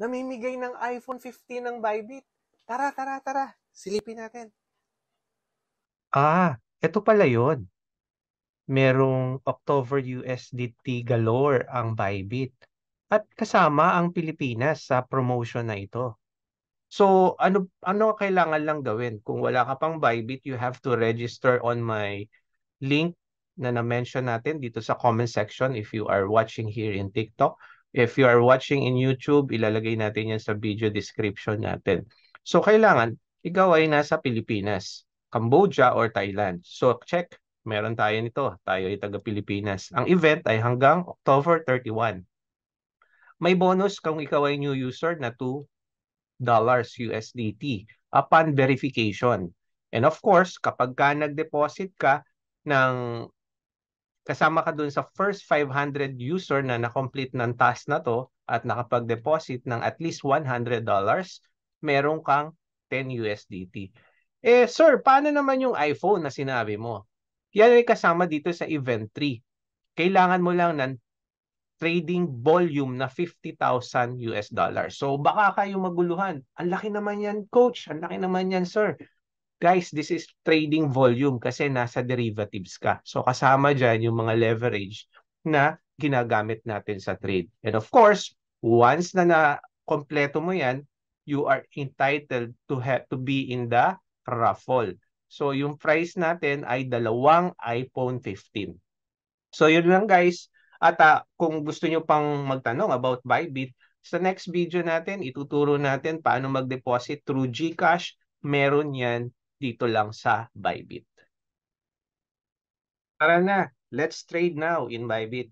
namimigay ng iPhone 15 ng Bybit. Tara, tara, tara. Silipin natin. Ito pala yun. Merong October USDT galore ang Bybit. At kasama ang Pilipinas sa promotion na ito. So, ano kailangan lang gawin? Kung wala ka pang Bybit, you have to register on my link na na-mention natin dito sa comment section if you are watching here in TikTok. If you are watching in YouTube, ilalagay natin yan sa video description natin. So, kailangan, ikaw ay nasa Pilipinas, Cambodia or Thailand. So, check, meron tayo nito. Tayo ay taga-Pilipinas. Ang event ay hanggang October 31. May bonus kung ikaw ay new user na $2 USDT upon verification. And of course, kapag ka nag-deposit ka ng kasama ka dun sa first 500 user na na-complete ng task na to at nakapag-deposit ng at least $100, meron kang 10 USDT. Sir, paano naman yung iPhone na sinabi mo? Yan ay kasama dito sa event 3. Kailangan mo lang ng trading volume na $50,000. So baka kayo maguluhan. Ang laki naman yan, coach. Ang laki naman yan, sir. Guys, this is trading volume kasi nasa derivatives ka. So kasama dyan yung mga leverage na ginagamit natin sa trade. And of course, once na na-kompleto mo yan, you are entitled to be in the raffle. So yung price natin ay dalawang iPhone 15. So yun lang guys. At kung gusto nyo pang magtanong about Bybit, sa next video natin, ituturo natin paano mag-deposit through GCash. Meron yan dito lang sa Bybit. Tara na, let's trade now in Bybit.